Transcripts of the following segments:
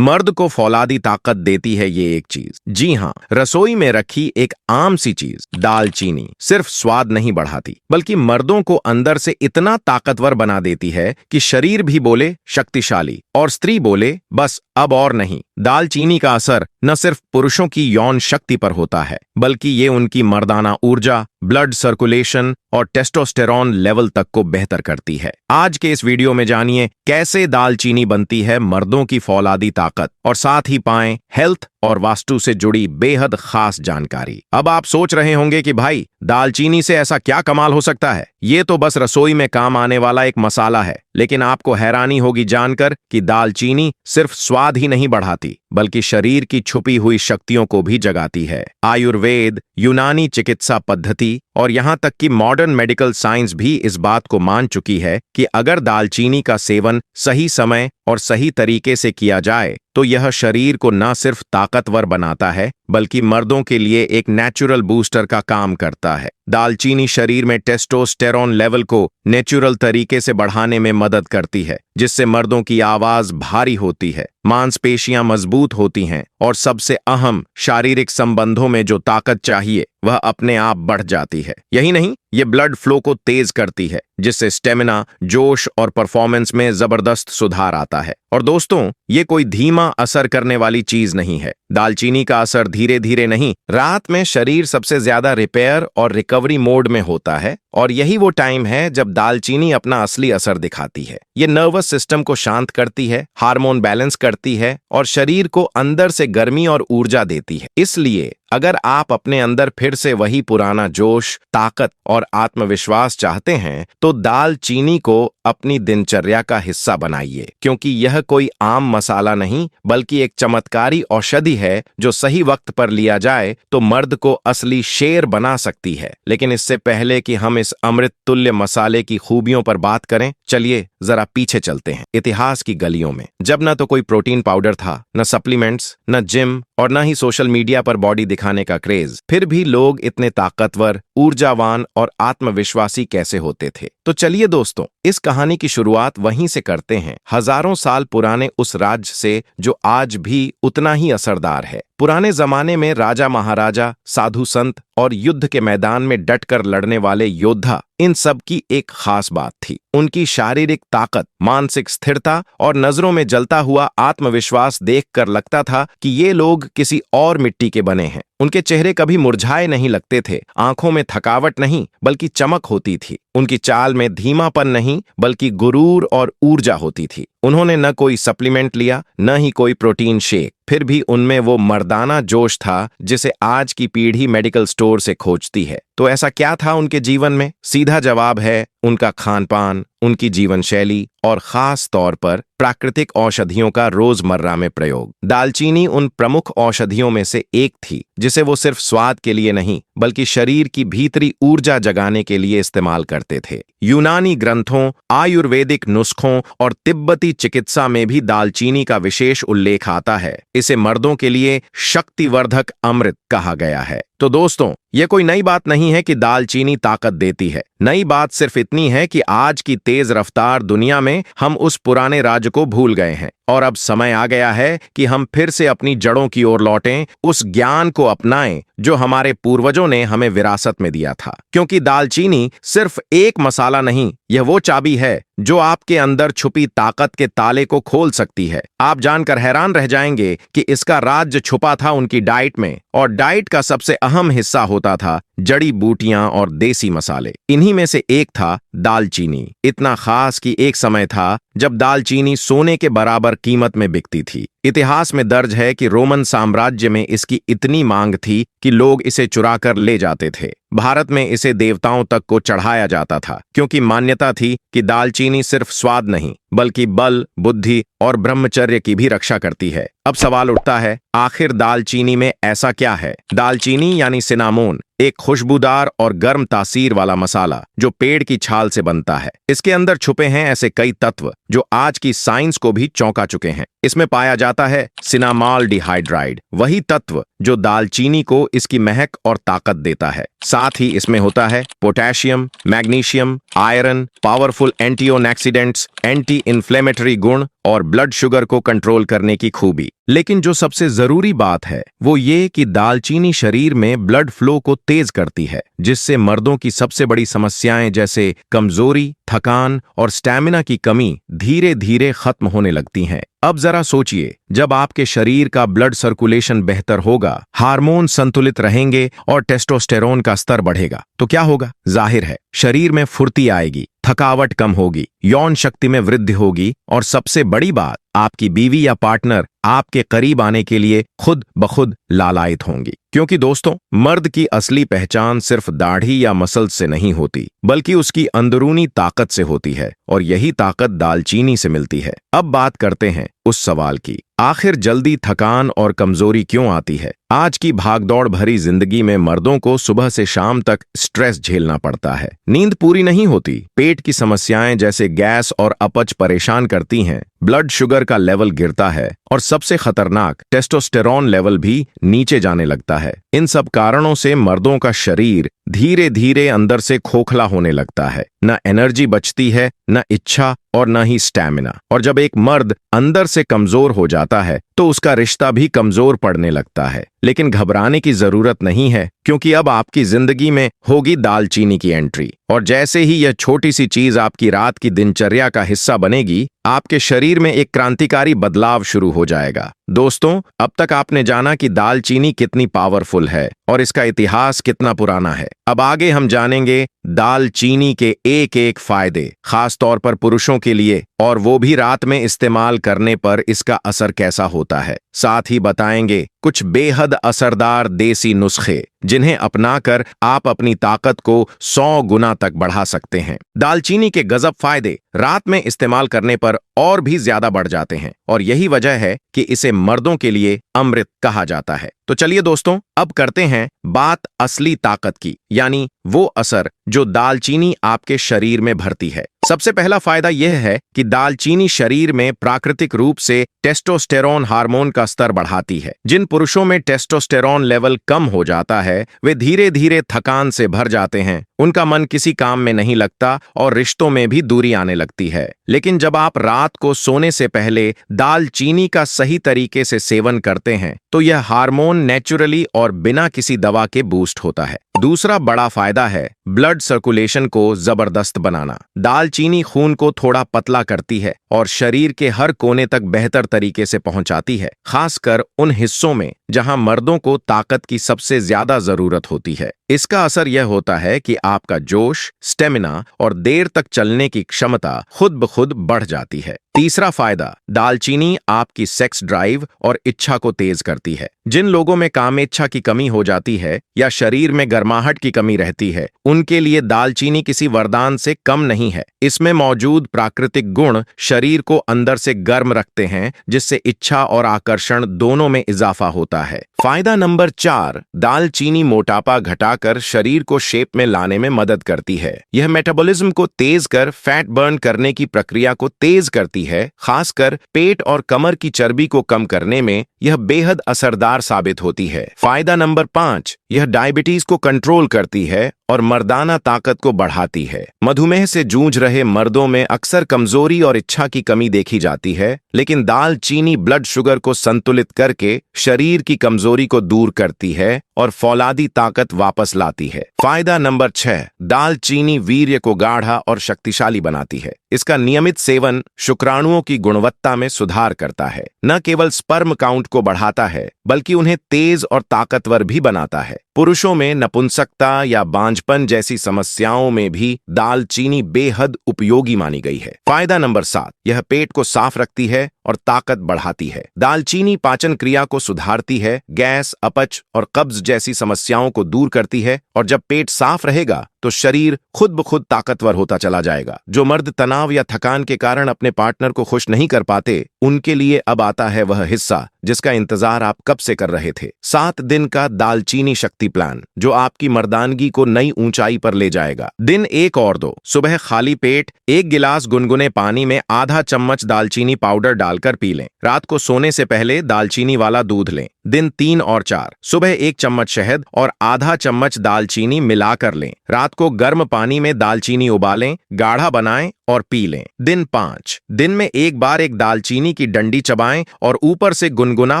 मर्द को फौलादी ताकत देती है ये एक चीज। जी हाँ, रसोई में रखी एक आम सी चीज दालचीनी सिर्फ स्वाद नहीं बढ़ाती बल्कि मर्दों को अंदर से इतना ताकतवर बना देती है कि शरीर भी बोले शक्तिशाली और स्त्री बोले बस अब और नहीं। दालचीनी का असर न सिर्फ पुरुषों की यौन शक्ति पर होता है बल्कि ये उनकी मर्दाना ऊर्जा, ब्लड सर्कुलेशन और टेस्टोस्टेरॉन लेवल तक को बेहतर करती है। आज के इस वीडियो में जानिए कैसे दालचीनी बनती है मर्दों की फौलादी ताकत और साथ ही पाएं हेल्थ और वास्तु से जुड़ी बेहद खास जानकारी। अब आप सोच रहे होंगे कि भाई दालचीनी से ऐसा क्या कमाल हो सकता है, ये तो बस रसोई में काम आने वाला एक मसाला है। लेकिन आपको हैरानी होगी जानकर कि दालचीनी सिर्फ स्वाद ही नहीं बढ़ाती बल्कि शरीर की छुपी हुई शक्तियों को भी जगाती है। आयुर्वेद, यूनानी चिकित्सा पद्धति और यहाँ तक कि मॉडर्न मेडिकल साइंस भी इस बात को मान चुकी है कि अगर दालचीनी का सेवन सही समय और सही तरीके से किया जाए तो यह शरीर को न सिर्फ ताकतवर बनाता है बल्कि मर्दों के लिए एक नेचुरल बूस्टर का काम करता है। दालचीनी शरीर में टेस्टोस्टेरॉन लेवल को नेचुरल तरीके से बढ़ाने में मदद करती है, जिससे मर्दों की आवाज भारी होती है, मांसपेशियां मजबूत होती हैं और सबसे अहम शारीरिक संबंधों में जो ताकत चाहिए वह अपने आप बढ़ जाती है। यही नहीं, ये ब्लड फ्लो को तेज करती है जिससे स्टेमिना, जोश और परफॉर्मेंस में जबरदस्त सुधार आता है। और दोस्तों, ये कोई धीमा असर करने वाली चीज नहीं है। दालचीनी का असर धीरे धीरे नहीं, रात में शरीर सबसे ज्यादा रिपेयर और रिकवरी मोड में होता है और यही वो टाइम है जब दालचीनी अपना असली असर दिखाती है। ये नर्वस सिस्टम को शांत करती है, हार्मोन बैलेंस करती है और शरीर को अंदर से गर्मी और ऊर्जा देती है। इसलिए अगर आप अपने अंदर फिर से वही पुराना जोश, ताकत और आत्मविश्वास चाहते हैं तो दालचीनी को अपनी दिनचर्या का हिस्सा बनाइए, क्योंकि यह कोई आम मसाला नहीं बल्कि एक चमत्कारी औषधि है जो सही वक्त पर लिया जाए तो मर्द को असली शेर बना सकती है। लेकिन इससे पहले कि हम इस अमृत तुल्य मसाले की खूबियों पर बात करें, चलिए जरा पीछे चलते हैं इतिहास की गलियों में, जब न तो कोई प्रोटीन पाउडर था, न सप्लीमेंट्स, न जिम और न ही सोशल मीडिया पर बॉडी दिखाने का क्रेज। फिर भी लोग इतने ताकतवर, ऊर्जावान और आत्मविश्वासी कैसे होते थे? तो चलिए दोस्तों, इस कहानी की शुरुआत वहीं से करते हैं, हजारों साल पुराने उस राज्य से जो आज भी उतना ही असरदार है। पुराने जमाने में राजा महाराजा, साधु संत और युद्ध के मैदान में डटकर लड़ने वाले योद्धा, इन सब की एक खास बात थी। उनकी शारीरिक ताकत, मानसिक स्थिरता और नजरों में जलता हुआ आत्मविश्वास देखकर लगता था कि ये लोग किसी और मिट्टी के बने हैं। उनके चेहरे कभी मुरझाए नहीं लगते थे, आंखों में थकावट नहीं बल्कि चमक होती थी। उनकी चाल में धीमापन नहीं बल्कि गुरूर और ऊर्जा होती थी। उन्होंने न कोई सप्लीमेंट लिया, न ही कोई प्रोटीन शेक, फिर भी उनमें वो मर्दाना जोश था जिसे आज की पीढ़ी मेडिकल स्टोर से खोजती है। तो ऐसा क्या था उनके जीवन में? सीधा जवाब है उनका खान पान, उनकी जीवन शैली और खास तौर पर प्राकृतिक औषधियों का रोजमर्रा में प्रयोग। दालचीनी उन प्रमुख औषधियों में से एक थी जिसे वो सिर्फ स्वाद के लिए नहीं बल्कि शरीर की भीतरी ऊर्जा जगाने के लिए इस्तेमाल करते थे। यूनानी ग्रंथों, आयुर्वेदिक नुस्खों और तिब्बती चिकित्सा में भी दालचीनी का विशेष उल्लेख आता है। इसे मर्दों के लिए शक्तिवर्धक अमृत कहा गया है। तो दोस्तों, यह कोई नई बात नहीं है कि दालचीनी ताकत देती है। नई बात सिर्फ इतनी है कि आज की तेज रफ्तार दुनिया में हम उस पुराने राज्य को भूल गए हैं और अब समय आ गया है कि हम फिर से अपनी जड़ों की ओर लौटें, उस ज्ञान को अपनाएं जो हमारे पूर्वजों ने हमें विरासत में दिया था। क्योंकि दालचीनी सिर्फ एक मसाला नहीं, यह वो चाबी है जो आपके अंदर छुपी ताकत के ताले को खोल सकती है। आप जानकर हैरान रह जाएंगे कि इसका राज छुपा था उनकी डाइट में, और डाइट का सबसे अहम हिस्सा होता था जड़ी बूटियां और देसी मसाले। इन्हीं में से एक था दालचीनी। इतना खास कि एक समय था जब दालचीनी सोने के बराबर कीमत में बिकती थी। इतिहास में दर्ज है कि रोमन साम्राज्य में इसकी इतनी मांग थी कि लोग इसे चुराकर ले जाते थे। भारत में इसे देवताओं तक को चढ़ाया जाता था, क्योंकि मान्यता थी कि दालचीनी सिर्फ स्वाद नहीं बल्कि बल, बुद्धि और ब्रह्मचर्य की भी रक्षा करती है। अब सवाल उठता है, आखिर दालचीनी में ऐसा क्या है? दालचीनी यानी सिनामोन एक खुशबूदार और गर्म तासीर वाला मसाला जो पेड़ की छाल से बनता है। इसके अंदर छुपे हैं ऐसे कई तत्व जो आज की साइंस को भी चौंका चुके हैं। इसमें पाया जाता है सिनामाल्डिहाइड्राइड, वही तत्व जो दालचीनी को इसकी महक और ताकत देता है। साथ ही इसमें होता है potassium, magnesium, iron, powerful antioxidants, anti इसकी इन्फ्लेमेटरी गुण और ब्लड शुगर को कंट्रोल करने की खूबी। लेकिन जो सबसे जरूरी बात है वो ये कि दालचीनी शरीर में ब्लड फ्लो को तेज करती है, जिससे मर्दों की सबसे बड़ी समस्याएं जैसे कमजोरी, थकान और स्टैमिना की कमी धीरे धीरे खत्म होने लगती हैं। अब जरा सोचिए, जब आपके शरीर का ब्लड सर्कुलेशन बेहतर होगा, हार्मोन संतुलित रहेंगे और टेस्टोस्टेरोन का स्तर बढ़ेगा, तो क्या होगा? जाहिर है, शरीर में फुर्ती आएगी, थकावट कम होगी, यौन शक्ति में वृद्धि होगी और सबसे बड़ी बात, आपकी बीवी या पार्टनर आपके करीब आने के लिए खुद ब खुद लालायित होंगी। क्योंकि दोस्तों, मर्द की असली पहचान सिर्फ दाढ़ी या मसल से नहीं होती, बल्कि उसकी अंदरूनी ताकत से होती है, और यही ताकत दालचीनी से मिलती है। अब बात करते हैं उस सवाल की, आखिर जल्दी थकान और कमजोरी क्यों आती है? आज की भागदौड़ भरी जिंदगी में मर्दों को सुबह से शाम तक स्ट्रेस झेलना पड़ता है। नींद पूरी नहीं होती, पेट की समस्याएं जैसे गैस और अपच परेशान करती हैं, ब्लड शुगर का लेवल गिरता है और सबसे खतरनाक टेस्टोस्टेरोन लेवल भी नीचे जाने लगता है। इन सब कारणों से मर्दों का शरीर धीरे धीरे अंदर से खोखला होने लगता है। न एनर्जी बचती है, न इच्छा और न ही स्टैमिना। और जब एक मर्द अंदर से कमजोर हो जाता है तो उसका रिश्ता भी कमजोर पड़ने लगता है। लेकिन घबराने की जरूरत नहीं है, क्योंकि अब आपकी जिंदगी में होगी दालचीनी की एंट्री, और जैसे ही यह छोटी सी चीज आपकी रात की दिनचर्या का हिस्सा बनेगी, आपके शरीर में एक क्रांतिकारी बदलाव शुरू हो जाएगा। दोस्तों, अब तक आपने जाना कि दालचीनी कितनी पावरफुल है और इसका इतिहास कितना पुराना है। अब आगे हम जानेंगे दालचीनी के एक एक फायदे, खास तौर पर पुरुषों के लिए, और वो भी रात में इस्तेमाल करने पर इसका असर कैसा होता है। साथ ही बताएंगे कुछ बेहद असरदार देसी नुस्खे, जिन्हें अपनाकर आप अपनी ताकत को 100 गुना तक बढ़ा सकते हैं। दालचीनी के गजब फायदे रात में इस्तेमाल करने पर और भी ज्यादा बढ़ जाते हैं, और यही वजह है कि इसे मर्दों के लिए अमृत कहा जाता है। तो चलिए दोस्तों, अब करते हैं बात असली ताकत की, यानी वो असर जो दालचीनी आपके शरीर में भरती है। सबसे पहला फायदा यह है कि दालचीनी शरीर में प्राकृतिक रूप से टेस्टोस्टेरोन हार्मोन का स्तर बढ़ाती है। जिन पुरुषों में टेस्टोस्टेरोन लेवल कम हो जाता है, वे धीरे धीरे थकान से भर जाते हैं, उनका मन किसी काम में नहीं लगता और रिश्तों में भी दूरी आने लगती है। लेकिन जब आप रात को सोने से पहले दालचीनी का सही तरीके से सेवन करते हैं, तो यह हार्मोन नेचुरली और बिना किसी दवा के बूस्ट होता है। दूसरा बड़ा फायदा है ब्लड सर्कुलेशन को जबरदस्त बनाना। दालचीनी खून को थोड़ा पतला करती है और शरीर के हर कोने तक बेहतर तरीके से पहुंचाती है, खासकर उन हिस्सों में जहां मर्दों को ताकत की सबसे ज्यादा जरूरत होती है। इसका असर यह होता है कि आपका जोश, स्टेमिना और देर तक चलने की क्षमता खुद ब खुद बढ़ जाती है। तीसरा फायदा, दालचीनी आपकी सेक्स ड्राइव और इच्छा को तेज करती है। जिन लोगों में कामेच्छा की कमी हो जाती है या शरीर में गर्माहट की कमी रहती है, उनके लिए दालचीनी किसी वरदान से कम नहीं है। इसमें मौजूद प्राकृतिक गुण शरीर को अंदर से गर्म रखते हैं, जिससे इच्छा और आकर्षण दोनों में इजाफा होता है। फायदा नंबर 4, दालचीनी मोटापा घटाकर शरीर को शेप में लाने में मदद करती है। यह मेटाबॉलिज्म को तेज कर फैट बर्न करने की प्रक्रिया को तेज करती है। खासकर पेट और कमर की चर्बी को कम करने में यह बेहद असरदार साबित होती है। फायदा नंबर 5, यह डायबिटीज को कंट्रोल करती है और मर्दाना ताकत को बढ़ाती है। मधुमेह से जूझ रहे मर्दों में अक्सर कमजोरी और इच्छा की कमी देखी जाती है, लेकिन दालचीनी ब्लड शुगर को संतुलित करके शरीर की कमजोरी को दूर करती है और फौलादी ताकत वापस लाती है। फायदा नंबर 6, दालचीनी वीर्य को गाढ़ा और शक्तिशाली बनाती है। इसका नियमित सेवन शुक्राणुओं की गुणवत्ता में सुधार करता है। न केवल स्पर्म काउंट को बढ़ाता है, बल्कि उन्हें तेज और ताकतवर भी बनाता है। पुरुषों में नपुंसकता या बांझपन जैसी समस्याओं में भी दालचीनी बेहद उपयोगी मानी गई है। फायदा नंबर 7, यह पेट को साफ रखती है और ताकत बढ़ाती है। दालचीनी पाचन क्रिया को सुधारती है, गैस, अपच और कब्ज जैसी समस्याओं को दूर करती है, और जब पेट साफ रहेगा तो शरीर खुद ब खुद ताकतवर होता चला जाएगा। जो मर्द तनाव या थकान के कारण अपने पार्टनर को खुश नहीं कर पाते, उनके लिए अब आता है वह हिस्सा जिसका इंतजार आप कब से कर रहे थे। 7 दिन का दालचीनी शक्ति प्लान, जो आपकी मर्दानगी को नई ऊंचाई पर ले जाएगा। दिन 1 और 2, सुबह खाली पेट 1 गिलास गुनगुने पानी में आधा चम्मच दालचीनी पाउडर डालकर उबालकर पी लें। रात को सोने से पहले दालचीनी वाला दूध लें। दिन 3 और 4, सुबह 1 चम्मच शहद और आधा चम्मच दालचीनी मिलाकर लें। रात को गर्म पानी में दालचीनी उबालें, गाढ़ा बनाएं और पी लें। दिन 5, दिन में एक बार एक दालचीनी की डंडी चबाएं और ऊपर से गुनगुना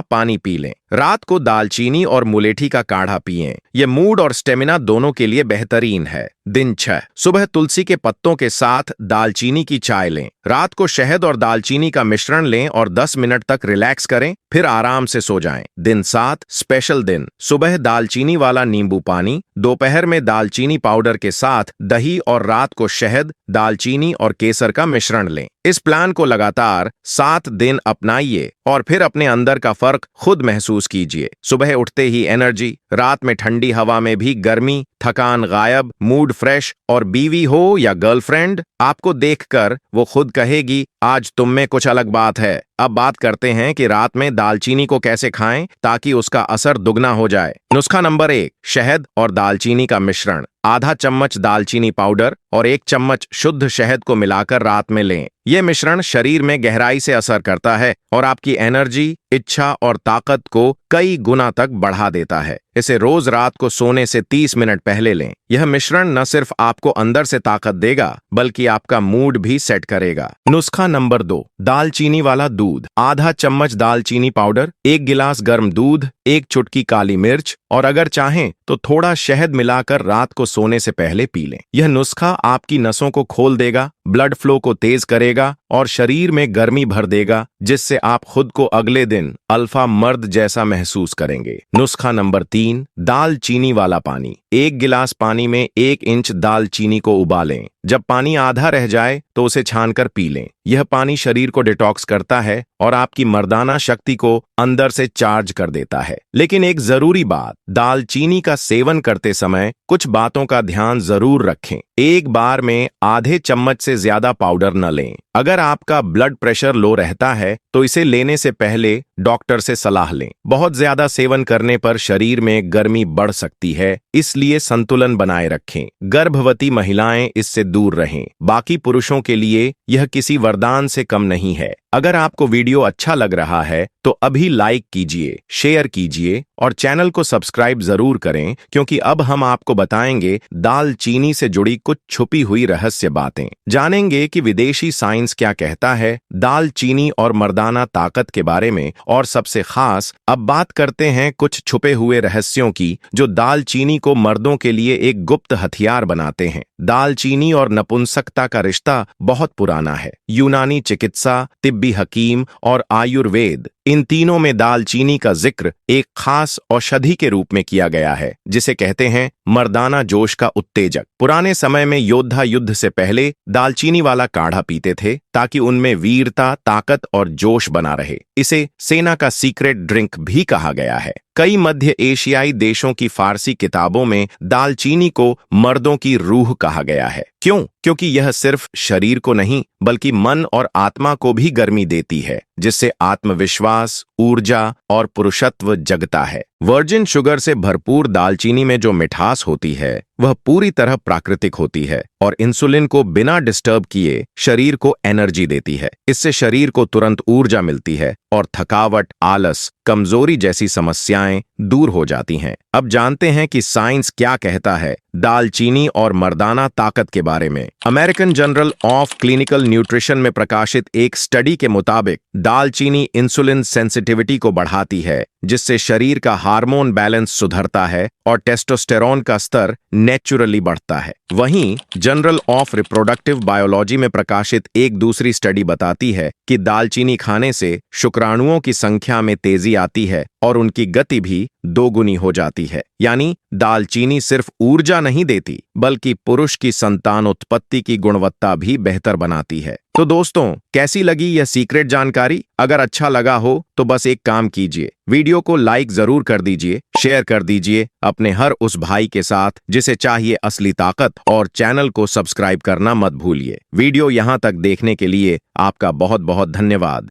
पानी पी लें। रात को दालचीनी और मुलेठी का काढ़ा पिएं। यह मूड और स्टेमिना दोनों के लिए बेहतरीन है। दिन 6, सुबह तुलसी के पत्तों के साथ दालचीनी की चाय लें। रात को शहद और दालचीनी का मिश्रण लें और 10 मिनट तक रिलैक्स करें, फिर आराम से सो जाएं। दिन 7, स्पेशल दिन, सुबह दालचीनी वाला नींबू पानी, दोपहर में दालचीनी पाउडर के साथ दही और रात को शहद, दालचीनी और केसर का मिश्रण लें। इस प्लान को लगातार 7 दिन अपनाइए और फिर अपने अंदर का फर्क खुद महसूस कीजिए। सुबह उठते ही एनर्जी, रात में ठंडी हवा में भी गर्मी, थकान गायब, मूड फ्रेश, और बीवी हो या गर्लफ्रेंड, आपको देखकर वो खुद कहेगी आज तुम में कुछ अलग बात है। अब बात करते हैं कि रात में दालचीनी को कैसे खाएं ताकि उसका असर दुगना हो जाए। नुस्खा नंबर 1, शहद और दालचीनी का मिश्रण। आधा चम्मच दालचीनी पाउडर और 1 चम्मच शुद्ध शहद को मिलाकर रात में लें। यह मिश्रण शरीर में गहराई से असर करता है और आपकी एनर्जी, इच्छा और ताकत को कई गुना तक बढ़ा देता है। इसे रोज रात को सोने से 30 मिनट पहले लें। यह मिश्रण न सिर्फ आपको अंदर से ताकत देगा बल्कि आपका मूड भी सेट करेगा। नुस्खा नंबर 2, दालचीनी वाला दूध। आधा चम्मच दालचीनी पाउडर, 1 गिलास गर्म दूध, 1 चुटकी काली मिर्च और अगर चाहें तो थोड़ा शहद मिलाकर रात को सोने से पहले पी लें। यह नुस्खा आपकी नसों को खोल देगा, ब्लड फ्लो को तेज करेगा और शरीर में गर्मी भर देगा, जिससे आप खुद को अगले दिन अल्फा मर्द जैसा महसूस करेंगे। नुस्खा नंबर 3, दालचीनी वाला पानी। 1 गिलास पानी में 1 इंच दालचीनी को उबालें। जब पानी आधा रह जाए तो उसे छानकर पी लें। यह पानी शरीर को डिटॉक्स करता है और आपकी मर्दाना शक्ति को अंदर से चार्ज कर देता है। लेकिन एक जरूरी बात, दालचीनी का सेवन करते समय कुछ बातों का ध्यान जरूर रखें। एक बार में आधे चम्मच से ज्यादा पाउडर न लें। अगर आपका ब्लड प्रेशर लो रहता है तो इसे लेने से पहले डॉक्टर से सलाह लें। बहुत ज्यादा सेवन करने पर शरीर में गर्मी बढ़ सकती है, इसलिए संतुलन बनाए रखें। गर्भवती महिलाएं इससे दूर रहें। बाकी पुरुषों के लिए यह किसी वरदान से कम नहीं है। अगर आपको वीडियो अच्छा लग रहा है तो अभी लाइक कीजिए, शेयर कीजिए और चैनल को सब्सक्राइब जरूर करें, क्योंकि अब हम आपको बताएंगे दालचीनी से जुड़ी कुछ छुपी हुई रहस्य बातें। जानेंगे कि विदेशी साइंस क्या कहता है दालचीनी और मर्दाना ताकत के बारे में, और सबसे खास अब बात करते हैं कुछ छुपे हुए रहस्यों की जो दालचीनी को मर्दों के लिए एक गुप्त हथियार बनाते हैं। दालचीनी और नपुंसकता का रिश्ता बहुत पुराना है। यूनानी चिकित्सा, तिब्बी हकीम और आयुर्वेद, इन तीनों में दालचीनी का जिक्र एक खास औषधि के रूप में किया गया है, जिसे कहते हैं मर्दाना जोश का उत्तेजक। पुराने समय में योद्धा युद्ध से पहले दालचीनी वाला काढ़ा पीते थे ताकि उनमें वीरता, ताकत और जोश बना रहे। इसे सेना का सीक्रेट ड्रिंक भी कहा गया है। कई मध्य एशियाई देशों की फारसी किताबों में दालचीनी को मर्दों की रूह कहा गया है। क्यों? क्योंकि यह सिर्फ शरीर को नहीं बल्कि मन और आत्मा को भी गर्मी देती है, जिससे आत्मविश्वास, ऊर्जा और पुरुषत्व जगता है। वर्जिन शुगर से भरपूर दालचीनी में जो मिठास होती है वह पूरी तरह प्राकृतिक होती है और इंसुलिन को बिना डिस्टर्ब किए शरीर को एनर्जी देती है। इससे शरीर को तुरंत ऊर्जा मिलती है और थकावट, आलस, कमजोरी जैसी समस्याएं दूर हो जाती हैं। अब जानते हैं कि साइंस क्या कहता है दालचीनी और मर्दाना ताकत के बारे में। American journal of clinical nutrition में प्रकाशित एक स्टडी के मुताबिक दालचीनी इंसुलिन सेंसिटिविटी को बढ़ाती है, जिससे शरीर का हार्मोन बैलेंस सुधरता है और टेस्टोस्टेरोन का स्तर नेचुरली बढ़ता है। वहीं जर्नल ऑफ रिप्रोडक्टिव बायोलॉजी में प्रकाशित एक दूसरी स्टडी बताती है कि दालचीनी खाने से शुक्राणुओं की संख्या में तेजी आती है और उनकी गति भी दोगुनी हो जाती है। यानी दालचीनी सिर्फ ऊर्जा नहीं देती बल्कि पुरुष की संतान उत्पत्ति की गुणवत्ता भी बेहतर बनाती है। तो दोस्तों, कैसी लगी यह सीक्रेट जानकारी? अगर अच्छा लगा हो तो बस एक काम कीजिए, वीडियो को लाइक जरूर कर दीजिए, शेयर कर दीजिए अपने हर उस भाई के साथ जिसे चाहिए असली ताकत, और चैनल को सब्सक्राइब करना मत भूलिए। वीडियो यहां तक देखने के लिए आपका बहुत बहुत धन्यवाद।